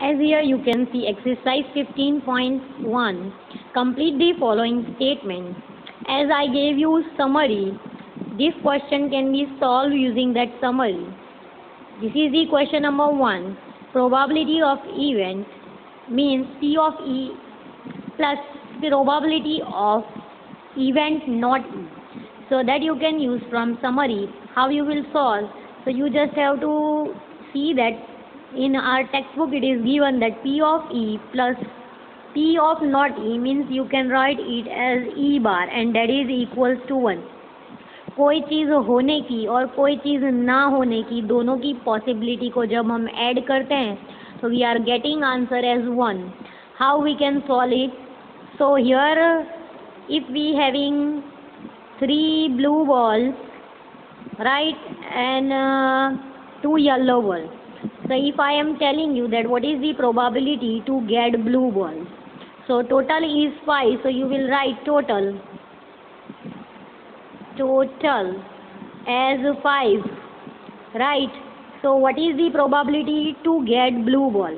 As here you can see exercise 15.1, complete the following statement. As I gave you summary, this question can be solved using that summary. This is the question number 1. Probability of event means P of E plus probability of event not E. So that you can use from summary. How you will solve? So you just have to see that in our textbook it is given that P of E plus P of not E means you can write it as E bar and that is equals to 1. कोई चीज़ होने की और कोई चीज़ ना होने की दोनों की पॉसिबिलिटी को जब हम ऐड करते हैं तो we are getting answer as 1. How we can solve it? So here if we having 3 blue balls, right, and 2 yellow balls. So if I am telling you that what is the probability to get blue balls, so total is 5, so you will write total as 5, right? So what is the probability to get blue ball?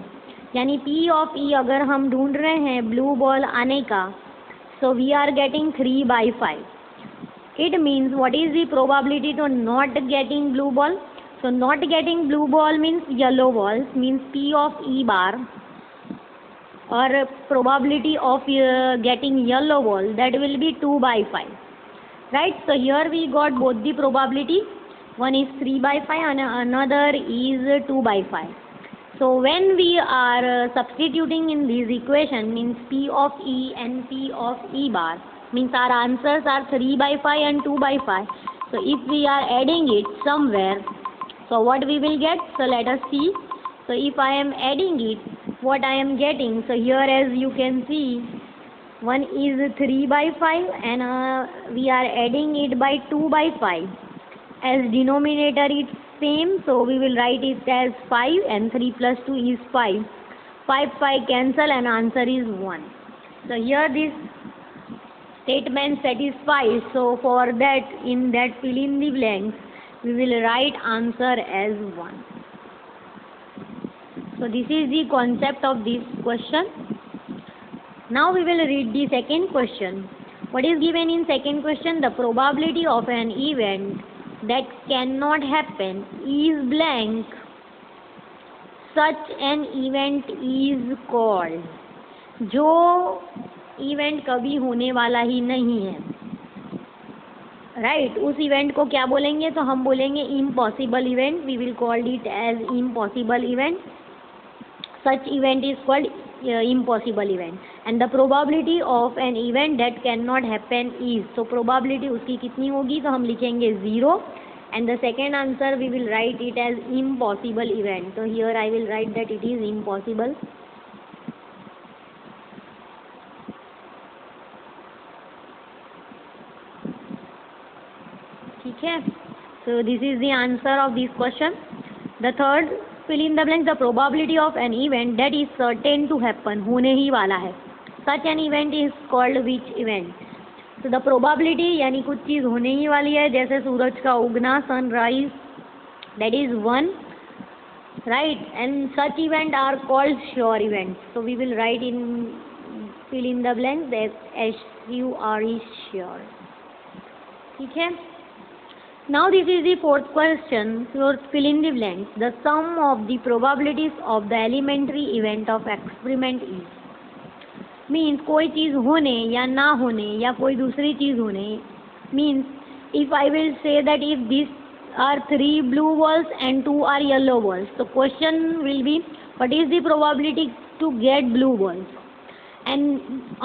यानी P of E अगर हम ढूंढ रहे हैं blue ball आने का, so we are getting 3/5. It means what is the probability to not getting blue ball? So not getting blue ball means yellow balls, means P of E bar, or probability of getting yellow ball, that will be 2/5, right? So here we got both the probability. One is 3/5 and another is 2/5. So when we are substituting in this equation, means P of E and P of E bar, means our answers are 3/5 and 2/5. So if we are adding it somewhere, so what we will get? So let us see. So if I am adding it, what I am getting? So here as you can see, one is 3/5 and we are adding it by 2/5. As denominator it's same, so we will write it as 5 and 3 plus 2 is 5. 5 cancel and answer is 1. So here this statement satisfies. So for that, in that fill in the blanks, we will write answer as 1. So this is the concept of this question. Now we will read the second question. What is given in second question? The probability of an event that cannot happen is blank. Such an event is called. जो event कभी होने वाला ही नहीं है, right, उस event को क्या बोलेंगे? तो हम बोलेंगे impossible event. We will called it as impossible event. Such event is called impossible event. And the probability of an event that cannot happen is, so probability उसकी कितनी होगी? तो हम लिखेंगे 0 and the second answer we will write it as impossible event. So here I will write that it is impossible. ठीक है. So this is the answer of this question. The third, fill in the blanks. The probability of an event that is certain to happen, होने ही वाला है. Such an event is called which event? So the probability यानी कुछ चीज़ होने ही वाली है, जैसे सूरज का उगना, sunrise, that is 1, right? And such event are called sure events. So we will write in fill in the blanks that SURE is sure. ठीक है. Now this is the fourth question. So fill in the blanks. The sum of the probabilities of the elementary event of experiment is, means कोई चीज़ होने या ना होने या कोई दूसरी चीज़ होने, means if I will say that if these are 3 blue balls and 2 are yellow balls, so question will be what is the probability to get blue balls? And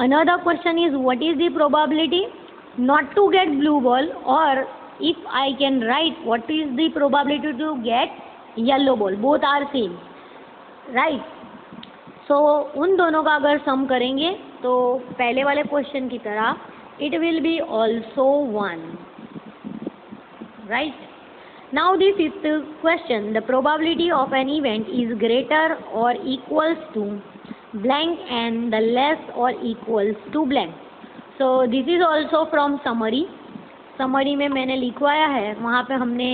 another question is what is the probability not to get blue ball, or if I can write what is the probability to get yellow ball, both are same, right? So उन दोनों का अगर सम करेंगे तो पहले वाले question की तरह it will be also 1, right? Now the fifth question, the probability of an event is greater or equals to blank and the less or equals to blank. So this is also from summary. Summary में मैंने लिखवाया है, वहाँ पे हमने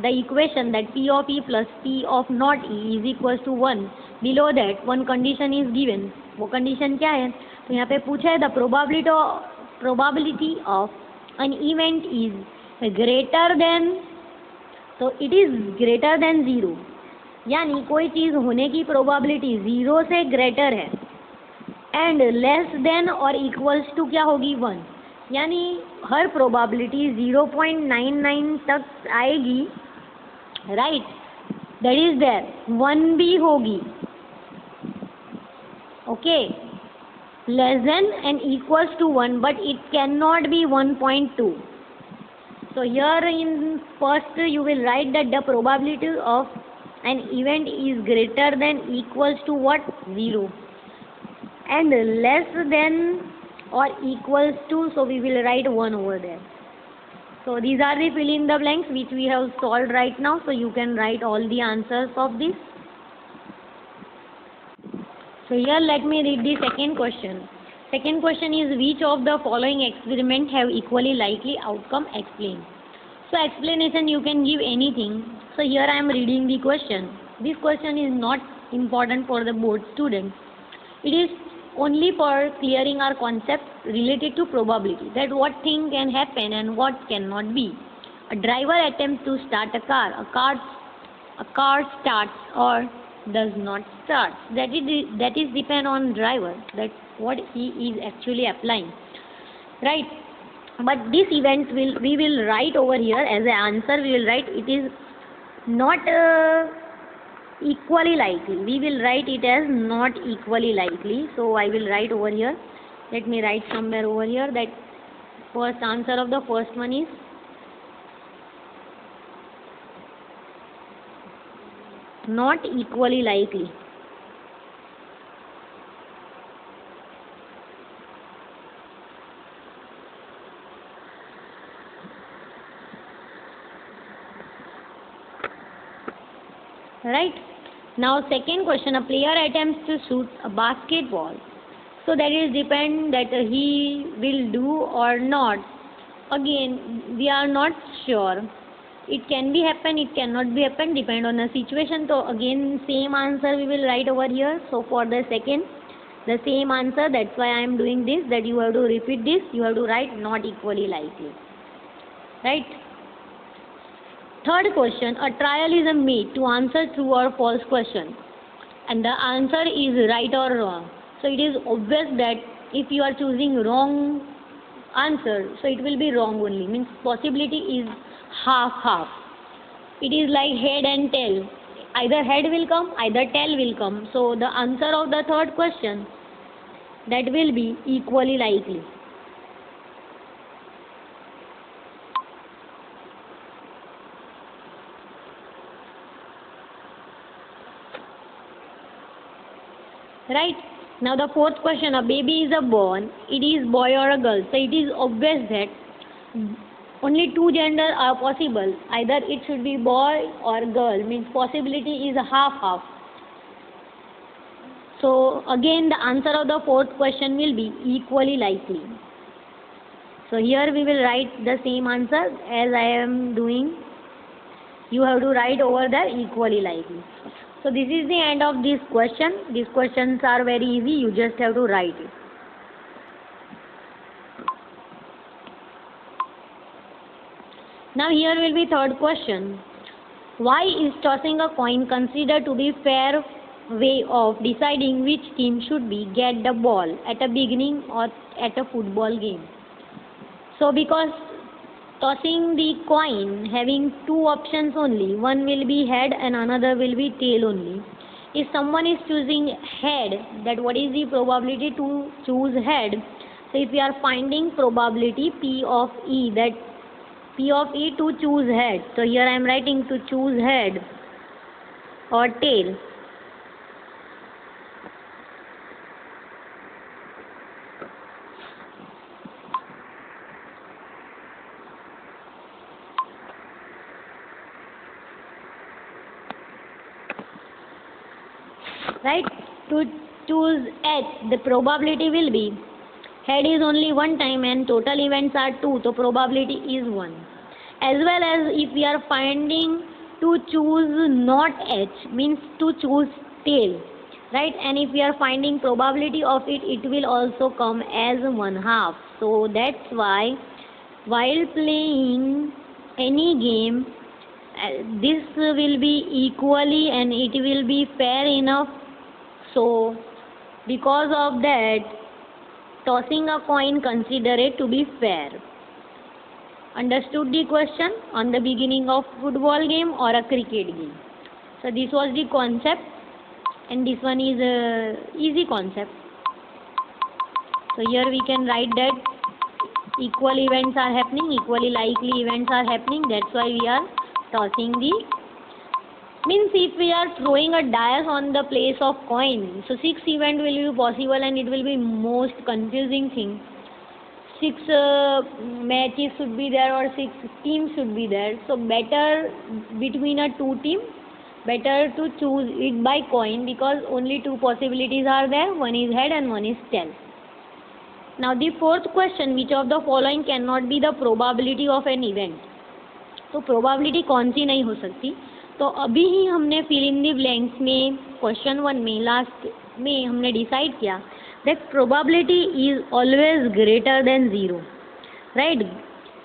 the equation that P of E plus P of not E is equals to 1. Below that one condition is given. वो condition क्या है? तो यहाँ पे पूछा है the probability of an event is greater than, तो इट इज ग्रेटर देन 0, यानी कोई चीज़ होने की प्रोबेबिलिटी 0 से ग्रेटर है, एंड लेस देन और इक्वल्स टू क्या होगी 1, यानी हर प्रोबेबिलिटी 0.99 तक आएगी, राइट, दैट इज देयर 1 भी होगी, okay, less than and equals to 1, but it can not be 1.2. So here in first you will write that the probability of an event is greater than equals to what? 0, and less than or equals to, so we will write 1 over there. So these are the fill in the blanks which we have solved right now, so you can write all the answers of this. So here let me read the second question. Second question is, which of the following experiment have equally likely outcome? Explain. So explanation you can give anything. So here I am reading the question. This question is not important for the board students. It is only for clearing our concept related to probability, that what thing can happen and what cannot be. A driver attempts to start a car. A car starts or does not start. That is depend on driver, that what he is actually applying, right? But this event we will write over here as an answer. We will write it is not equally likely. We will write it as not equally likely. So I will write over here. Let me write somewhere over here that first answer of the first one is not equally likely. Right? Now second question, a player attempts to shoot a basketball. So that is depend that he will do or not. Again, we are not sure. It can be happen, it cannot be happen, depend on the situation. So again, same answer we will write over here. So for the second, the same answer, that's why I am doing this, that you have to repeat this, you have to write not equally likely, right? Third question, a trial is made to answer true or false question, and the answer is right or wrong. So it is obvious that if you are choosing wrong answer, so it will be wrong only, means possibility is half. It is like head and tail, either head will come, either tail will come. So the answer of the third question, that will be equally likely. Right? Now the fourth question, a baby is born, it is boy or a girl. So it is obvious that only two genders are possible, either it should be boy or girl, means possibility is half. So again the answer of the fourth question will be equally likely. So here we will write the same answer as I am doing. You have to write over there equally likely. So this is the end of this question. These questions are very easy, you just have to write it. Now here will be third question. Why is tossing a coin considered to be fair way of deciding which team should be get the ball at a beginning or at a football game? So because tossing the coin having two options only, one will be head and another will be tail only. If someone is choosing head, that what is the probability to choose head? So if we are finding probability P of E, that P of E to choose head. So here I am writing to choose head or tail. Right? To choose H, the probability will be head is only one time and total events are 2, so probability is 1. As well as if we are finding to choose not H, means to choose tail. right? And if we are finding probability of it, it will also come as 1/2. So that's why while playing any game, this will be equally and it will be fair enough. So because of that, tossing a coin consider it to be fair. Understood the question on the beginning of football game or a cricket game? So this was the concept, and this one is a easy concept. So here we can write that equal events are happening, equally likely events are happening. That's why we are tossing the, means if we are throwing a dice on the place of coin, so 6 event will be possible and it will be most confusing thing. 6 matches should be there or 6 teams should be there. So better between a 2 team, better to choose it by coin, because only 2 possibilities are there. One is head and one is tail. Now the fourth question, which of the following cannot be the probability of an event? तो probability कौन सी नहीं हो सकती? तो अभी ही हमने fill in the blanks में question 1 में लास्ट में हमने डिसाइड किया that probability is always greater than 0, right?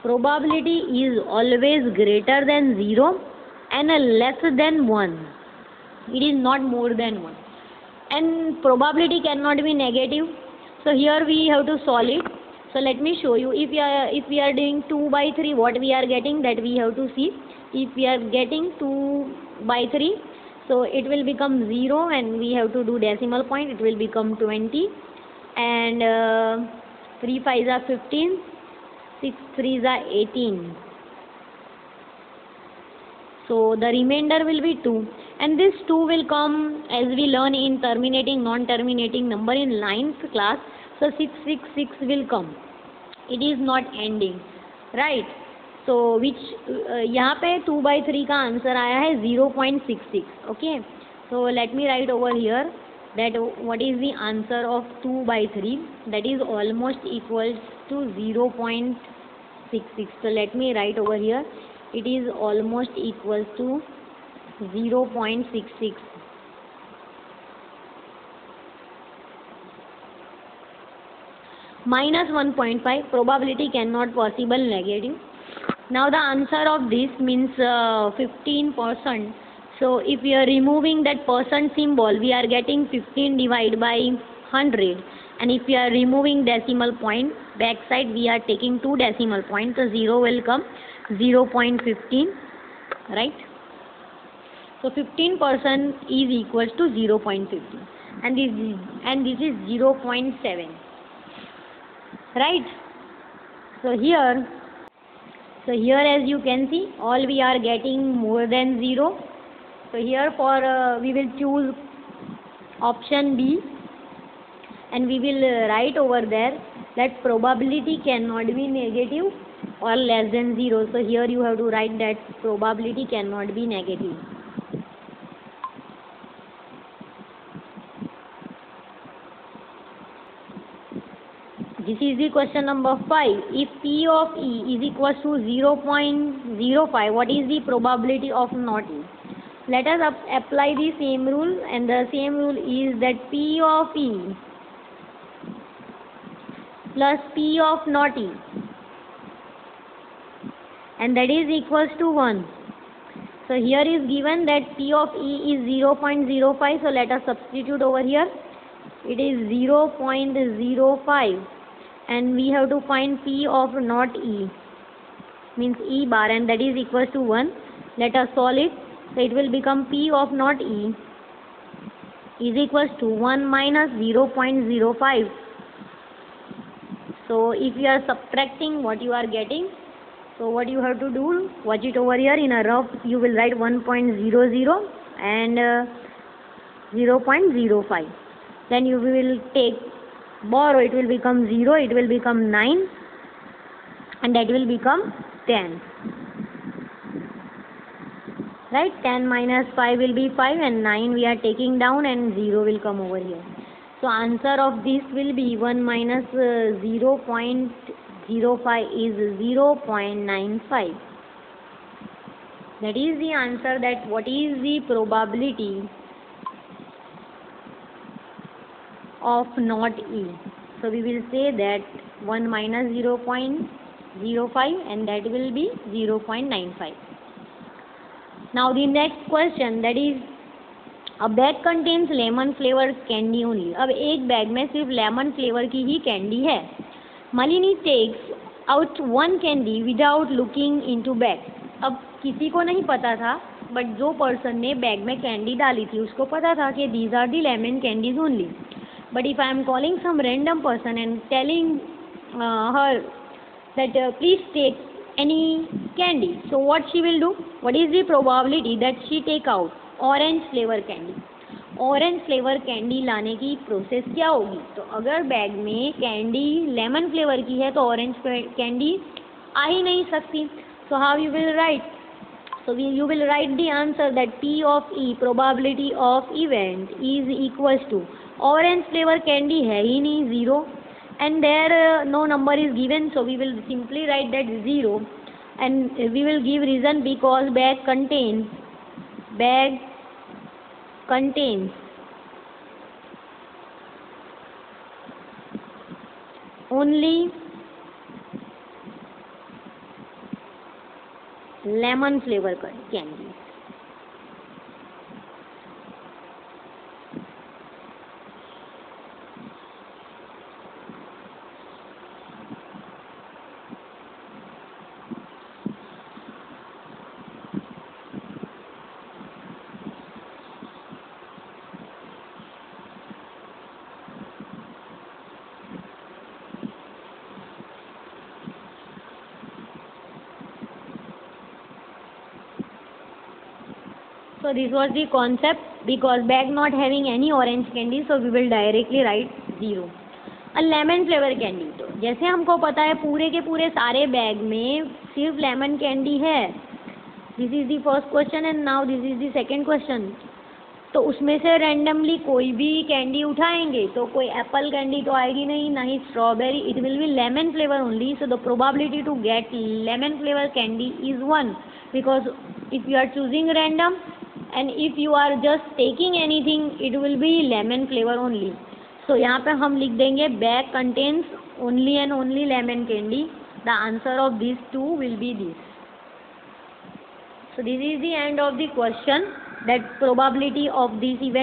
Probability is always greater than 0 and less than 1. It is not more than 1. And probability cannot be negative. So here we have to solve it. So let me show you. If we are doing 2 by 3, what we are getting, that we have to see. If we are getting 2 by 3, so it will become 0 and we have to do decimal point. It will become 20. And 3 5s are 15, 6 3s are 18. So the remainder will be 2, and this 2 will come as we learn in terminating, non-terminating number in 9th class. So 6 6 6 will come. It is not ending, right? So which यहाँ पे 2 by 3 का answer आया है 0.66. Okay, so let me write over here that what is the answer of 2 by 3, that is almost equals to 0.66. So let me write over here, it is almost equals to 0.66. Minus 1.5, probability cannot possible negative. Now the answer of this means 15%. So if we are removing that percent symbol, we are getting 15 divided by 100. And if we are removing decimal point, backside we are taking 2 decimal points, so 0 will come 0.15, right? So 15% is equals to 0.15, and this is 0.7, right? So here as you can see, all we are getting more than 0. So here for we will choose option B, and we will write over there that probability cannot be negative or less than 0. So here you have to write that probability cannot be negative. This is the question number 5. If P of E is equals to 0.05, what is the probability of not E? Let us apply the same rule, and the same rule is that P of E plus P of not E, and that is equals to 1. So here is given that P of E is 0.05, so let us substitute over here. It is 0.05, and we have to find P of not E, means E bar, and that is equals to 1. Let us solve it. So it will become P of not E is equals to 1 minus 0.05. So if you are subtracting, what you are getting, so what you have to do, watch it over here. In a rough, you will write 1.00 and 0.05. Then you will take borrow, it will become 0, it will become 9, and that will become 10. Right? 10 minus 5 will be 5, and 9 we are taking down, and 0 will come over here. So answer of this will be 1 minus 0.05 is 0.95. That is the answer, that what is the probability of not E. So we will say that 1 minus 0.05 and that will be 0.95. Now the next question, that is a bag contains lemon flavored candy only. अब एक bag में सिर्फ lemon flavour की ही candy है. Malini takes out one candy without looking into bag. अब किसी को नहीं पता था, बट जो पर्सन ने बैग में कैंडी डाली थी उसको पता था कि these are the lemon candies only. But if I am calling some random person and telling her that please take any candy, so what she will do? What is the probability that she take out orange flavor candy? Orange flavour candy लाने की process क्या होगी? तो अगर bag में candy lemon flavour की है तो ऑरेंज कैंडी आ ही नहीं सकती. So how you will write? So you will write the answer that P of E, probability of event, is equals to orange flavor candy है ही नहीं, 0, and there no number is given, so we will simply write that 0, and we will give reason because bag contains only lemon flavor candy. So this was the concept. Because bag not having any orange candy, so we will directly write 0. A lemon flavor candy, तो जैसे हमको पता है पूरे के पूरे सारे bag में सिर्फ लेमन कैंडी है. This is the first question and now this is the second question. तो उसमें से रैंडमली कोई भी कैंडी उठाएंगे तो कोई एप्पल कैंडी तो आएगी नहीं, ना ही strawberry. It will be lemon flavour only. So the probability to get lemon flavour candy is 1, because if you are choosing random and if you are just taking anything, it will be lemon flavor only. So यहाँ पे हम लिख देंगे bag contains only and only lemon candy. The answer of these two will be this. So this is the end of the question, that probability of this event